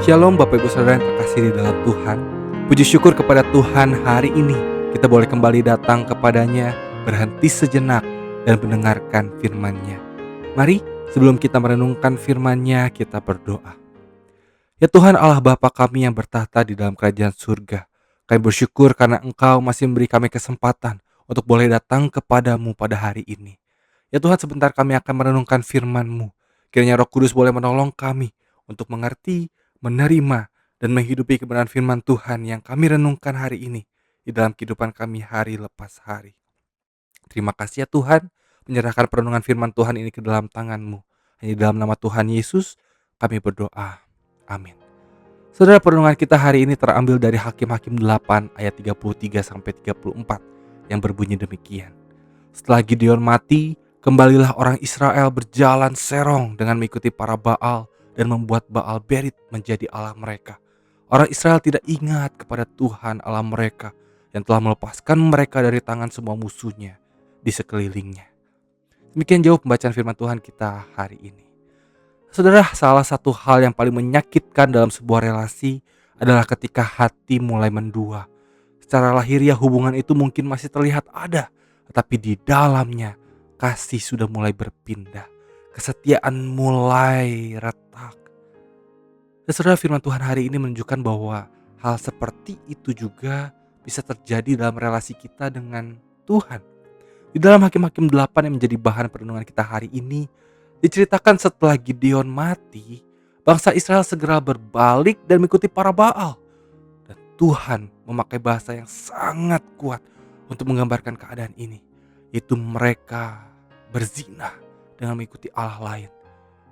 Shalom Bapak Ibu Saudara yang terkasih di dalam Tuhan. Puji syukur kepada Tuhan hari ini kita boleh kembali datang kepadanya, berhenti sejenak dan mendengarkan firman-Nya. Mari sebelum kita merenungkan firman-Nya kita berdoa. Ya Tuhan Allah Bapa kami yang bertahta di dalam kerajaan surga, kami bersyukur karena Engkau masih memberi kami kesempatan untuk boleh datang kepadamu pada hari ini. Ya Tuhan, sebentar kami akan merenungkan firman-Mu. Kiranya Roh Kudus boleh menolong kami untuk mengerti, menerima, dan menghidupi kebenaran firman Tuhan yang kami renungkan hari ini di dalam kehidupan kami hari lepas hari. Terima kasih ya Tuhan, menyerahkan perenungan firman Tuhan ini ke dalam tangan-Mu. Hanya di dalam nama Tuhan Yesus kami berdoa. Amin. Saudara, perenungan kita hari ini terambil dari Hakim-Hakim 8 ayat 33-34 yang berbunyi demikian. Setelah Gideon mati, kembalilah orang Israel berjalan serong dengan mengikuti para Baal dan membuat Baal Berit menjadi Allah mereka. Orang Israel tidak ingat kepada Tuhan Allah mereka yang telah melepaskan mereka dari tangan semua musuhnya di sekelilingnya. Demikian jauh pembacaan firman Tuhan kita hari ini. Saudara, salah satu hal yang paling menyakitkan dalam sebuah relasi adalah ketika hati mulai mendua. Secara lahiriah hubungan itu mungkin masih terlihat ada, tetapi di dalamnya kasih sudah mulai berpindah. Kesetiaan mulai retak. Dan saudara, firman Tuhan hari ini menunjukkan bahwa hal seperti itu juga bisa terjadi dalam relasi kita dengan Tuhan. Di dalam Hakim-Hakim 8 yang menjadi bahan perenungan kita hari ini, diceritakan setelah Gideon mati, bangsa Israel segera berbalik dan mengikuti para Baal. Dan Tuhan memakai bahasa yang sangat kuat untuk menggambarkan keadaan ini, yaitu mereka berzina dengan mengikuti Allah lain.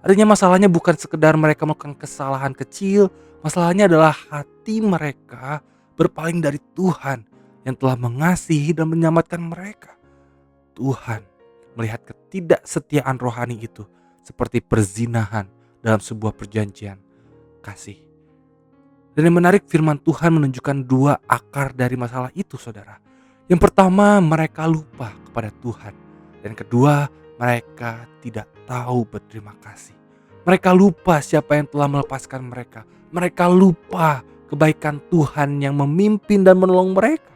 Artinya masalahnya bukan sekedar mereka melakukan kesalahan kecil, masalahnya adalah hati mereka berpaling dari Tuhan yang telah mengasihi dan menyelamatkan mereka. Tuhan melihat ketidaksetiaan rohani itu seperti perzinahan dalam sebuah perjanjian kasih. Dan yang menarik, firman Tuhan menunjukkan dua akar dari masalah itu, saudara. Yang pertama, mereka lupa kepada Tuhan. Dan kedua, mereka tidak tahu berterima kasih. Mereka lupa siapa yang telah melepaskan mereka. Mereka lupa kebaikan Tuhan yang memimpin dan menolong mereka.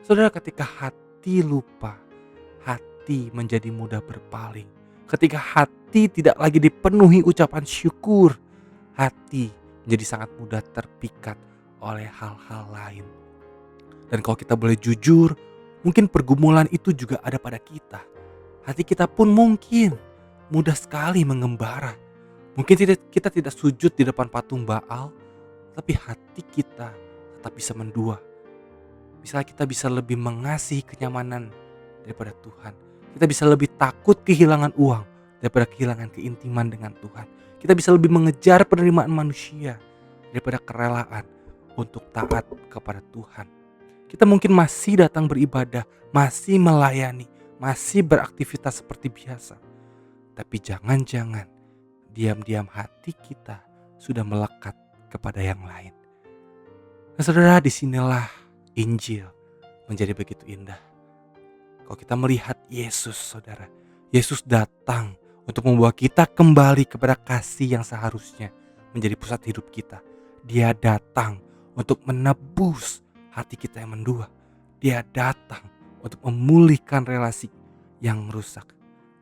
Saudara, ketika hati lupa, hati menjadi mudah berpaling. Ketika hati tidak lagi dipenuhi ucapan syukur, hati menjadi sangat mudah terpikat oleh hal-hal lain. Dan kalau kita boleh jujur, mungkin pergumulan itu juga ada pada kita. Hati kita pun mungkin mudah sekali mengembara. Mungkin kita tidak sujud di depan patung Baal, tapi hati kita tetap bisa mendua. Misalnya kita bisa lebih mengasihi kenyamanan daripada Tuhan. Kita bisa lebih takut kehilangan uang daripada kehilangan keintiman dengan Tuhan. Kita bisa lebih mengejar penerimaan manusia daripada kerelaan untuk taat kepada Tuhan. Kita mungkin masih datang beribadah, masih melayani, masih beraktivitas seperti biasa. Tapi jangan-jangan diam-diam hati kita sudah melekat kepada yang lain. Nah, saudara, disinilah Injil menjadi begitu indah. Kalau kita melihat Yesus, saudara, Yesus datang untuk membawa kita kembali kepada kasih yang seharusnya menjadi pusat hidup kita. Dia datang untuk menebus hati kita yang mendua. Dia datang untuk memulihkan relasi yang rusak.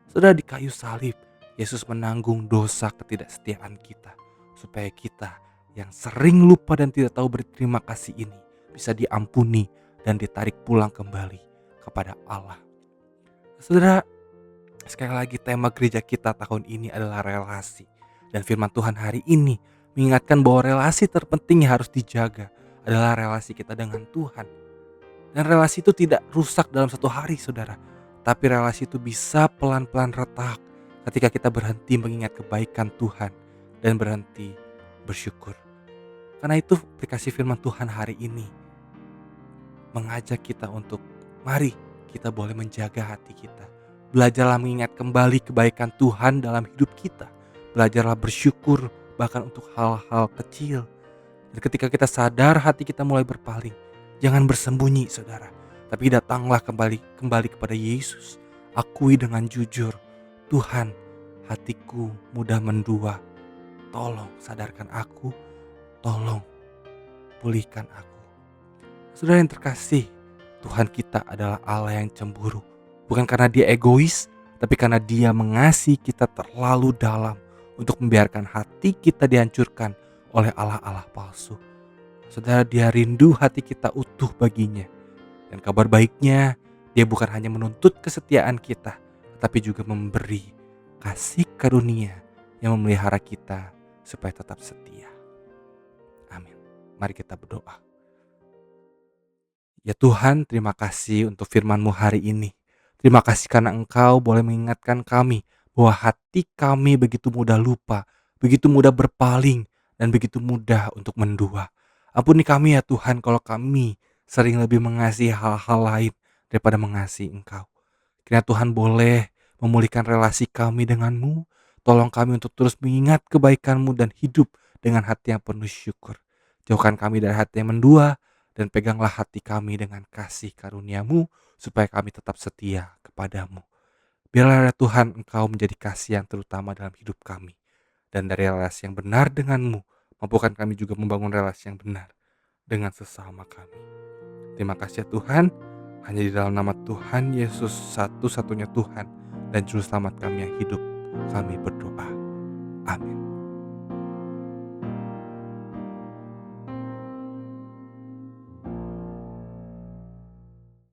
Saudara, di kayu salib, Yesus menanggung dosa ketidaksetiaan kita, supaya kita yang sering lupa dan tidak tahu berterima kasih ini bisa diampuni dan ditarik pulang kembali kepada Allah. Saudara, sekali lagi tema gereja kita tahun ini adalah relasi. Dan firman Tuhan hari ini mengingatkan bahwa relasi terpenting yang harus dijaga adalah relasi kita dengan Tuhan. Dan relasi itu tidak rusak dalam satu hari, saudara. Tapi relasi itu bisa pelan-pelan retak ketika kita berhenti mengingat kebaikan Tuhan dan berhenti bersyukur. Karena itu aplikasi firman Tuhan hari ini mengajak kita untuk mari kita boleh menjaga hati kita. Belajarlah mengingat kembali kebaikan Tuhan dalam hidup kita. Belajarlah bersyukur bahkan untuk hal-hal kecil. Dan ketika kita sadar hati kita mulai berpaling, jangan bersembunyi, saudara. Tapi datanglah kembali kepada Yesus. Akui dengan jujur, Tuhan, hatiku mudah mendua. Tolong sadarkan aku tolong pulihkan aku. Saudara yang terkasih, Tuhan kita adalah Allah yang cemburu. Bukan karena dia egois, tapi karena dia mengasihi kita terlalu dalam untuk membiarkan hati kita dihancurkan oleh Allah-Allah palsu. Saudara, dia rindu hati kita utuh baginya. Dan kabar baiknya, dia bukan hanya menuntut kesetiaan kita, tetapi juga memberi kasih karunia yang memelihara kita supaya tetap setia. Amin. Mari kita berdoa. Ya Tuhan, terima kasih untuk firman-Mu hari ini. Terima kasih karena Engkau boleh mengingatkan kami bahwa hati kami begitu mudah lupa, begitu mudah berpaling, dan begitu mudah untuk mendua. Ampuni kami ya Tuhan kalau kami sering lebih mengasihi hal-hal lain daripada mengasihi Engkau. Kiranya Tuhan boleh memulihkan relasi kami dengan-Mu. Tolong kami untuk terus mengingat kebaikan-Mu dan hidup dengan hati yang penuh syukur. Jauhkan kami dari hati yang mendua, dan peganglah hati kami dengan kasih karunia-Mu, supaya kami tetap setia kepadamu. Biarlah ya Tuhan Engkau menjadi kasih yang terutama dalam hidup kami. Dan dari relasi yang benar dengan-Mu, mampukan kami juga membangun relasi yang benar dengan sesama kami. Terima kasih ya Tuhan, hanya di dalam nama Tuhan Yesus satu-satunya Tuhan dan Juru Selamat kami yang hidup, kami berdoa.